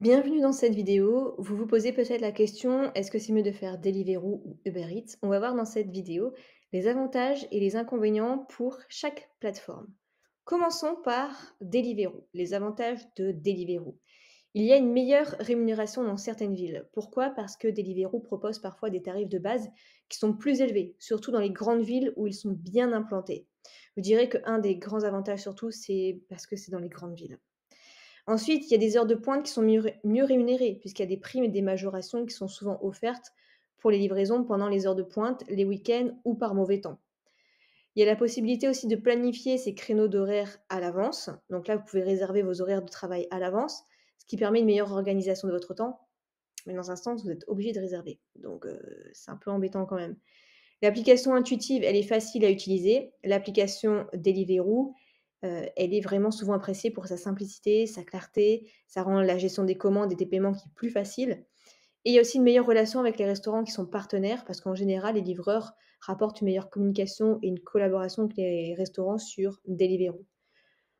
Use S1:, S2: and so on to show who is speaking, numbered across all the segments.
S1: Bienvenue dans cette vidéo. Vous vous posez peut-être la question, est-ce que c'est mieux de faire Deliveroo ou Uber Eats? On va voir dans cette vidéo les avantages et les inconvénients pour chaque plateforme. Commençons par Deliveroo, les avantages de Deliveroo. Il y a une meilleure rémunération dans certaines villes. Pourquoi? Parce que Deliveroo propose parfois des tarifs de base qui sont plus élevés, surtout dans les grandes villes où ils sont bien implantés. Je dirais qu'un des grands avantages surtout, c'est parce que c'est dans les grandes villes. Ensuite, il y a des heures de pointe qui sont mieux rémunérées, puisqu'il y a des primes et des majorations qui sont souvent offertes pour les livraisons pendant les heures de pointe, les week-ends ou par mauvais temps. Il y a la possibilité aussi de planifier ses créneaux d'horaire à l'avance. Donc là, vous pouvez réserver vos horaires de travail à l'avance, ce qui permet une meilleure organisation de votre temps. Mais dans un sens, vous êtes obligé de réserver. Donc, c'est un peu embêtant quand même. L'application intuitive, elle est facile à utiliser. L'application Deliveroo, elle est vraiment souvent appréciée pour sa simplicité, sa clarté. Ça rend la gestion des commandes et des paiements qui est plus facile. Et il y a aussi une meilleure relation avec les restaurants qui sont partenaires parce qu'en général, les livreurs rapportent une meilleure communication et une collaboration avec les restaurants sur Deliveroo.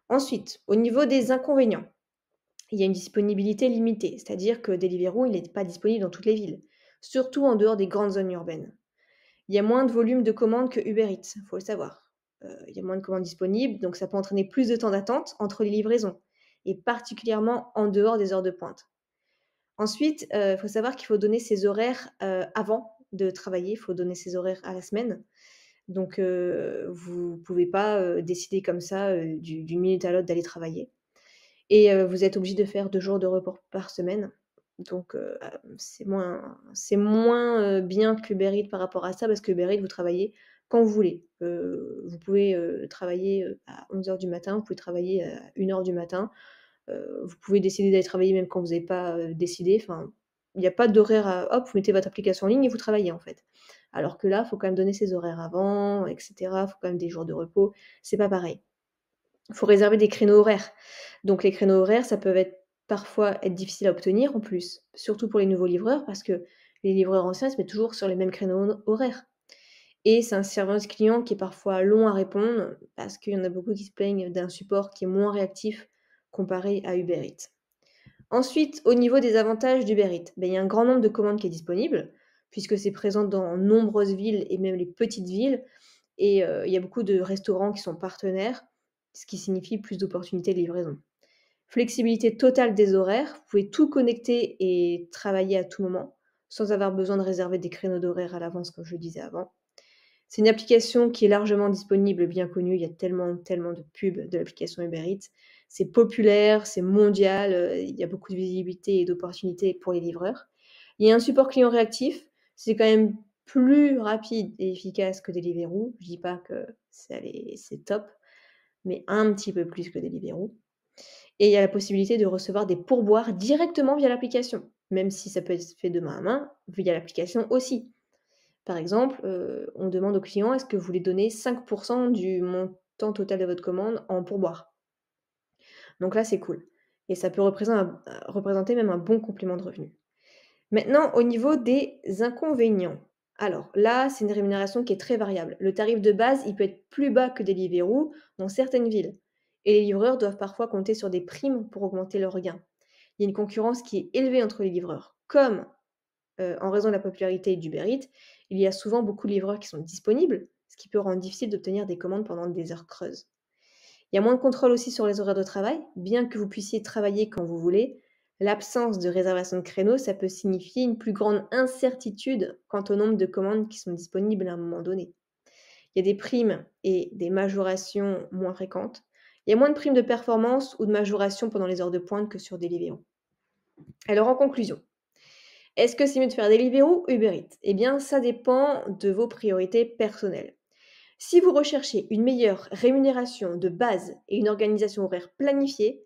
S1: Ensuite, au niveau des inconvénients, il y a une disponibilité limitée, c'est-à-dire que Deliveroo, il n'est pas disponible dans toutes les villes, surtout en dehors des grandes zones urbaines. Il y a moins de volume de commandes que Uber Eats, il faut le savoir. Il y a moins de commandes disponibles, donc ça peut entraîner plus de temps d'attente entre les livraisons et particulièrement en dehors des heures de pointe. Ensuite, il faut savoir qu'il faut donner ses horaires, avant de travailler. Il faut donner ses horaires à la semaine. Donc, vous pouvez pas, décider comme ça, d'une minute à l'autre d'aller travailler et vous êtes obligé de faire 2 jours de repos par semaine. Donc, c'est moins, bien qu'Uber Eats par rapport à ça parce qu'Uber Eats, vous travaillez quand vous voulez. Vous pouvez, travailler, à 11 heures du matin, vous pouvez travailler à 1 heure du matin, vous pouvez décider d'aller travailler même quand vous n'avez pas, décidé. Enfin, il n'y a pas d'horaire à hop, vous mettez votre application en ligne et vous travaillez, en fait. Alors que là, il faut quand même donner ses horaires avant et cetera. Il faut quand même des jours de repos. C'est pas pareil. Il faut réserver des créneaux horaires. Donc les créneaux horaires, ça peut être parfois être difficile à obtenir en plus, surtout pour les nouveaux livreurs parce que les livreurs anciens se mettent toujours sur les mêmes créneaux horaires et c'est un service client qui est parfois long à répondre parce qu'il y en a beaucoup qui se plaignent d'un support qui est moins réactif comparé à Uber Eats. Ensuite, au niveau des avantages d'Uber Eats, il y a un grand nombre de commandes qui est disponible puisque c'est présent dans nombreuses villes et même les petites villes et il y a beaucoup de restaurants qui sont partenaires, ce qui signifie plus d'opportunités de livraison. Flexibilité totale des horaires, vous pouvez tout connecter et travailler à tout moment, sans avoir besoin de réserver des créneaux d'horaires à l'avance comme je le disais avant. C'est une application qui est largement disponible, bien connue, il y a tellement, tellement de pubs de l'application Uber Eats. C'est populaire, c'est mondial, il y a beaucoup de visibilité et d'opportunités pour les livreurs. Il y a un support client réactif, c'est quand même plus rapide et efficace que Deliveroo. Je dis pas que c'est top, mais un petit peu plus que Deliveroo et il y a la possibilité de recevoir des pourboires directement via l'application, même si ça peut être fait de main à main, via l'application aussi. Par exemple, on demande au client: «Est-ce que vous voulez donner 5 du montant total de votre commande en pourboire?» Donc là, c'est cool et ça peut représenter même un bon complément de revenu. Maintenant, au niveau des inconvénients. Alors là, c'est une rémunération qui est très variable. Le tarif de base, il peut être plus bas que Deliveroo dans certaines villes et les livreurs doivent parfois compter sur des primes pour augmenter leurs gains. Il y a une concurrence qui est élevée entre les livreurs. Comme, en raison de la popularité d'Uber Eats, il y a souvent beaucoup de livreurs qui sont disponibles, ce qui peut rendre difficile d'obtenir des commandes pendant des heures creuses. Il y a moins de contrôle aussi sur les horaires de travail. Bien que vous puissiez travailler quand vous voulez, l'absence de réservation de créneaux, ça peut signifier une plus grande incertitude quant au nombre de commandes qui sont disponibles à un moment donné. Il y a des primes et des majorations moins fréquentes. Il y a moins de primes de performance ou de majoration pendant les heures de pointe que sur Deliveroo. Alors en conclusion, est-ce que c'est mieux de faire Deliveroo ou Uber Eats? Eh bien, ça dépend de vos priorités personnelles. Si vous recherchez une meilleure rémunération de base et une organisation horaire planifiée,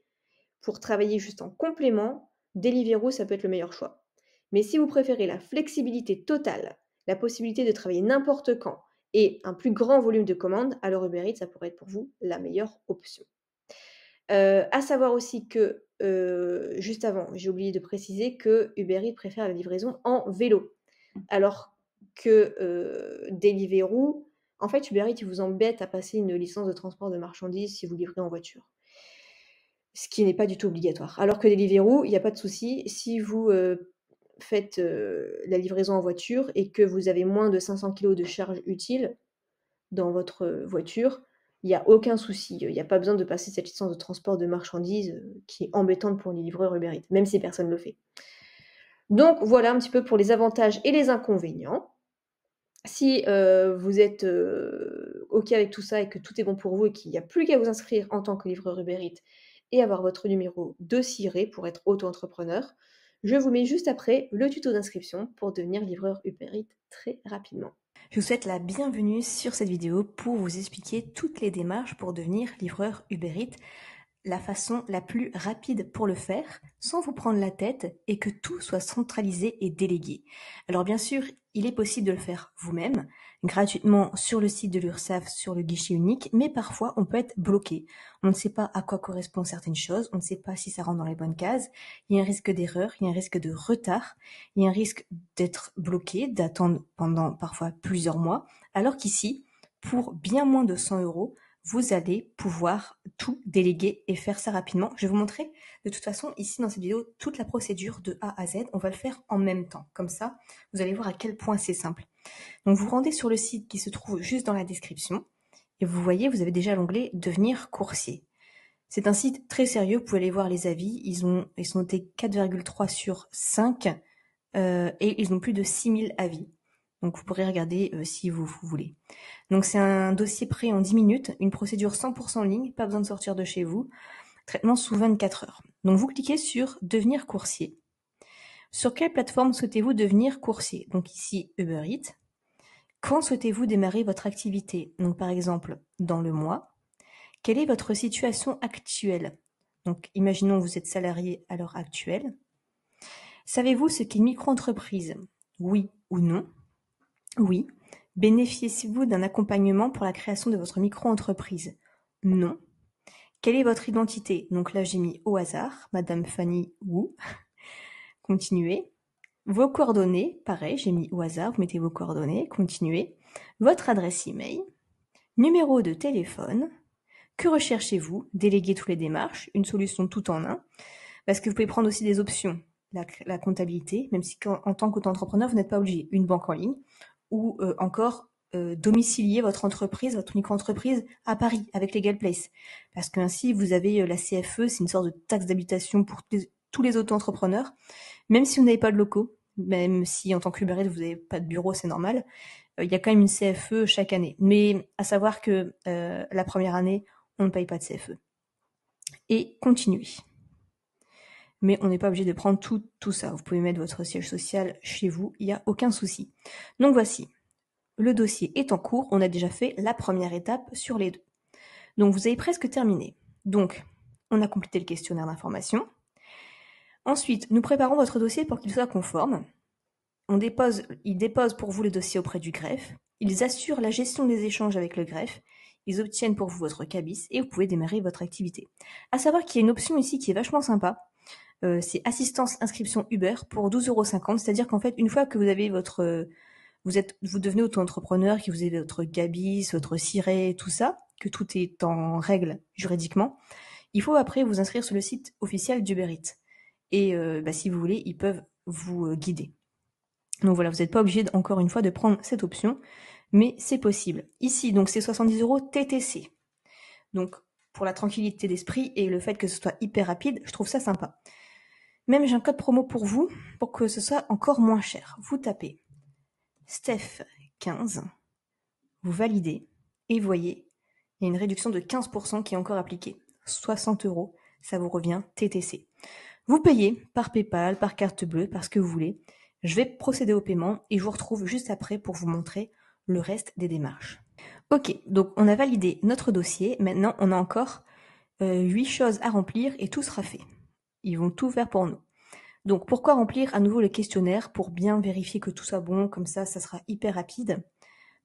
S1: pour travailler juste en complément, Deliveroo, ça peut être le meilleur choix. Mais si vous préférez la flexibilité totale, la possibilité de travailler n'importe quand et un plus grand volume de commandes, alors Uber Eats, ça pourrait être pour vous la meilleure option. À savoir aussi que, juste avant, j'ai oublié de préciser que Uber Eats préfère la livraison en vélo. Alors que, Deliveroo, en fait, Uber Eats, il vous embête à passer une licence de transport de marchandises si vous livrez en voiture. ce qui n'est pas du tout obligatoire. Alors que Deliveroo, il y a pas de souci, si vous, faites, la livraison en voiture et que vous avez moins de 500 kilogrammes de charge utile dans votre, voiture, il y a aucun souci, il y a pas besoin de passer cette licence de transport de marchandises, qui est embêtante pour les livreurs Uber Eats, même si personne ne le fait. Donc voilà un petit peu pour les avantages et les inconvénients. Si, vous êtes, OK avec tout ça et que tout est bon pour vous et qu'il n'y a plus qu'à vous inscrire en tant que livreur Uber Eats et avoir votre numéro de SIRET pour être auto-entrepreneur, je vous mets juste après le tuto d'inscription pour devenir livreur Uber Eats très rapidement.
S2: Je vous souhaite la bienvenue sur cette vidéo pour vous expliquer toutes les démarches pour devenir livreur Uber Eats, la façon la plus rapide pour le faire, sans vous prendre la tête et que tout soit centralisé et délégué. Alors bien sûr, il est possible de le faire vous-même, gratuitement sur le site de l'URSSAF, sur le guichet unique, mais parfois on peut être bloqué. On ne sait pas à quoi correspondent certaines choses, on ne sait pas si ça rentre dans les bonnes cases, il y a un risque d'erreur, il y a un risque de retard, il y a un risque d'être bloqué, d'attendre pendant parfois plusieurs mois, alors qu'ici, pour bien moins de 100 €, vous allez pouvoir tout déléguer et faire ça rapidement. Je vais vous montrer de toute façon ici dans cette vidéo toute la procédure de A à Z. On va le faire en même temps. Comme ça, vous allez voir à quel point c'est simple. Donc vous rendez sur le site qui se trouve juste dans la description et vous voyez, vous avez déjà l'onglet devenir coursier. C'est un site très sérieux, vous pouvy aller voir les avis. Ils sont notés 4,3 sur 5 et ils ont plus de 6000 avis. Donc vous pourrez regarder si vous voulez. Donc c'est un dossier prêt en 10 minutes, une procédure 100% en ligne, pas besoin de sortir de chez vous, traitement sous 24 heures. Donc vous cliquez sur devenir coursier. Sur quelle plateforme souhaitez-vous devenir coursier? Donc ici Uber Eats. Quand souhaitez-vous démarrer votre activité? Donc par exemple dans le mois. Quelle est votre situation actuelle? Donc imaginons que vous êtes salarié à l'heure actuelle. Savez-vous ce qu'est une micro-entreprise? Oui ou non? Oui. Bénéficiez-vous d'un accompagnement pour la création de votre micro-entreprise? Non. Quelle est votre identité? Donc là, j'ai mis au hasard, Madame Fanny Wu. Continuez. Vos coordonnées, pareil, j'ai mis au hasard, vous mettez vos coordonnées, continuez. Votre adresse email, numéro de téléphone. Que recherchez-vous? Déléguer toutes les démarches, une solution tout en un. Parce que vous pouvez prendre aussi des options. La comptabilité, même si en tant qu'auto-entrepreneur, vous n'êtes pas obligé. Une banque en ligne ou encore domicilier votre entreprise, votre micro-entreprise à Paris avec Legal Place. Parce qu'ainsi, vous avez la CFE, c'est une sorte de taxe d'habitation pour tous les auto-entrepreneurs. Même si vous n'avez pas de locaux, même si en tant qu'Uber Eats, vous n'avez pas de bureau, c'est normal, il y a quand même une CFE chaque année. Mais à savoir que la première année, on ne paye pas de CFE. Et continuez. Mais on n'est pas obligé de prendre tout ça. Vous pouvez mettre votre siège social chez vous, il n'y a aucun souci. Donc voici, le dossier est en cours, on a déjà fait la première étape sur les deux. Donc vous avez presque terminé. Donc, on a complété le questionnaire d'information. Ensuite, nous préparons votre dossier pour qu'il soit conforme. Ils déposent pour vous le dossier auprès du greffe. Ils assurent la gestion des échanges avec le greffe. Ils obtiennent pour vous votre cabis et vous pouvez démarrer votre activité. À savoir qu'il y a une option ici qui est vachement sympa. C'est assistance inscription Uber pour 12,50 €. C'est-à-dire qu'en fait, une fois que vous avez vous devenez auto-entrepreneur, que vous avez votre cabis, votre siret, tout ça, que tout est en règle juridiquement, il faut après vous inscrire sur le site officiel d'Uber Eats. Et si vous voulez, ils peuvent vous guider. Donc voilà, vous n'êtes pas obligé encore une fois de prendre cette option, mais c'est possible. Ici, donc c'est 70 € TTC. Donc pour la tranquillité d'esprit et le fait que ce soit hyper rapide, je trouve ça sympa. Même j'ai un code promo pour vous, pour que ce soit encore moins cher. Vous tapez Steph15, vous validez, et vous voyez, il y a une réduction de 15% qui est encore appliquée. 60 €, ça vous revient TTC. Vous payez par PayPal, par carte bleue, par ce que vous voulez. Je vais procéder au paiement et je vous retrouve juste après pour vous montrer le reste des démarches. Ok, donc on a validé notre dossier. Maintenant, on a encore 8 choses à remplir et tout sera fait. Ils vont tout faire pour nous. Donc, pourquoi remplir à nouveau le questionnaire? Pour bien vérifier que tout soit bon, comme ça sera hyper rapide.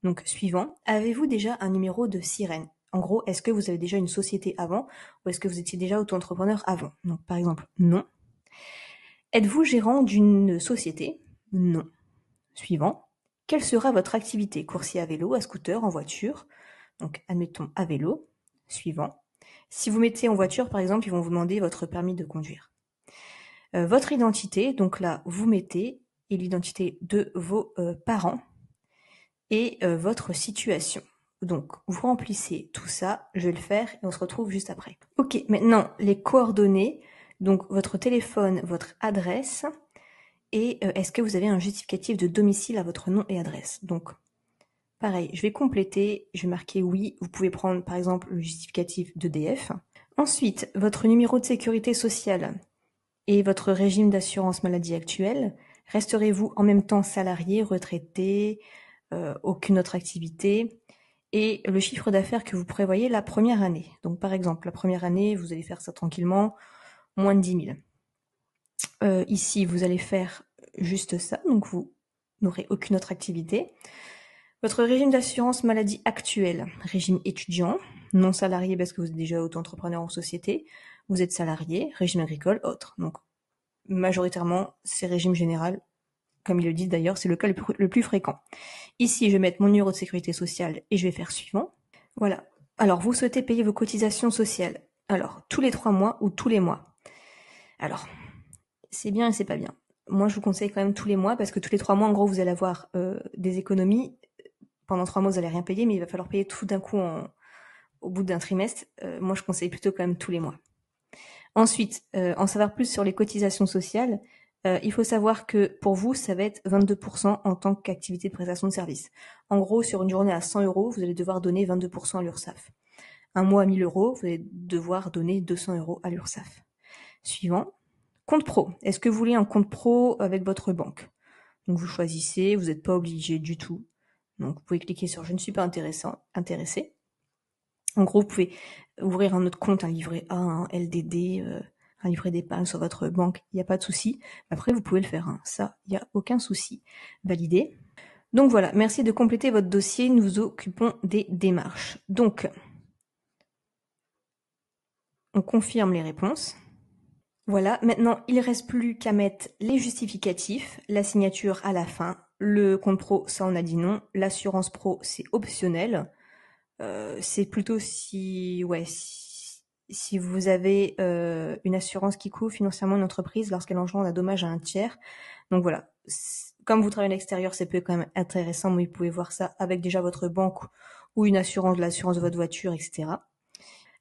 S2: Donc, suivant, avez-vous déjà un numéro de sirène? En gros, est-ce que vous avez déjà une société avant ou est-ce que vous étiez déjà auto-entrepreneur avant? Donc, par exemple, non. Êtes-vous gérant d'une société? Non. Suivant, quelle sera votre activité? Coursier à vélo, à scooter, en voiture? Donc, admettons à vélo. Suivant, Si vous mettez en voiture, par exemple, ils vont vous demander votre permis de conduire. Votre identité, donc là, vous mettez, et l'identité de vos parents, et votre situation. Donc, vous remplissez tout ça, je vais le faire, et on se retrouve juste après. Ok, maintenant, les coordonnées, donc votre téléphone, votre adresse, et est-ce que vous avez un justificatif de domicile à votre nom et adresse. Donc, pareil, je vais compléter, je vais marquer oui, vous pouvez prendre par exemple le justificatif d'EDF. Ensuite, votre numéro de sécurité sociale et votre régime d'assurance maladie actuel. Resterez-vous en même temps salarié, retraité, aucune autre activité, et le chiffre d'affaires que vous prévoyez la première année. Donc par exemple, la première année, vous allez faire ça tranquillement, moins de 10 000. Ici, vous allez faire juste ça, donc vous n'aurez aucune autre activité. Votre régime d'assurance maladie actuel, régime étudiant, non salarié parce que vous êtes déjà auto-entrepreneur en société, vous êtes salarié, régime agricole, autre. Donc majoritairement, c'est régime général, comme il le dit d'ailleurs, c'est le cas le plus fréquent. Ici, je vais mettre mon numéro de sécurité sociale et je vais faire suivant. Voilà. Alors, vous souhaitez payer vos cotisations sociales. Alors, tous les 3 mois ou tous les mois. Alors, c'est bien et c'est pas bien. Moi, je vous conseille quand même tous les mois parce que tous les 3 mois, en gros, vous allez avoir des économies. Pendant 3 mois, vous n'allez rien payer, mais il va falloir payer tout d'un coup au bout d'un trimestre. Moi, je conseille plutôt quand même tous les mois. Ensuite, en savoir plus sur les cotisations sociales, il faut savoir que pour vous, ça va être 22% en tant qu'activité de prestation de service. En gros, sur une journée à 100 euros, vous allez devoir donner 22% à l'URSSAF. Un mois à 1000 euros, vous allez devoir donner 200 euros à l'URSSAF. Suivant, compte pro. Est-ce que vous voulez un compte pro avec votre banque? Donc vous choisissez, vous n'êtes pas obligé du tout. Donc vous pouvez cliquer sur « Je ne suis pas intéressé ». En gros, vous pouvez ouvrir un autre compte, un livret A, un LDD, un livret d'épargne sur votre banque, il n'y a pas de souci. Après, vous pouvez le faire, hein. Ça, il n'y a aucun souci. Validé. Donc voilà, merci de compléter votre dossier, nous nous occupons des démarches. Donc, on confirme les réponses. Voilà, maintenant, il ne reste plus qu'à mettre les justificatifs, la signature à la fin, le compte pro, ça on a dit non, l'assurance pro, c'est optionnel. C'est plutôt si vous avez une assurance qui couvre financièrement une entreprise lorsqu'elle engendre un dommage à un tiers. Donc voilà, comme vous travaillez à l'extérieur, c'est peut quand même intéressant, mais vous pouvez voir ça avec déjà votre banque ou une assurance, de l'assurance de votre voiture, etc.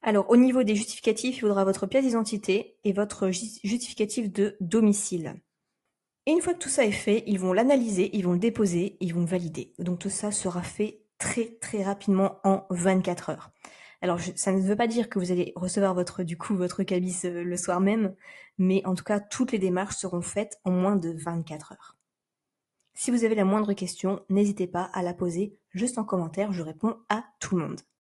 S2: Alors, au niveau des justificatifs, il faudra votre pièce d'identité et votre justificatif de domicile. Et une fois que tout ça est fait, ils vont l'analyser, ils vont le déposer, ils vont le valider. Donc tout ça sera fait très très rapidement en 24 heures. Alors ça ne veut pas dire que vous allez recevoir votre cabis le soir même, mais en tout cas toutes les démarches seront faites en moins de 24 heures. Si vous avez la moindre question, n'hésitez pas à la poser juste en commentaire, je réponds à tout le monde.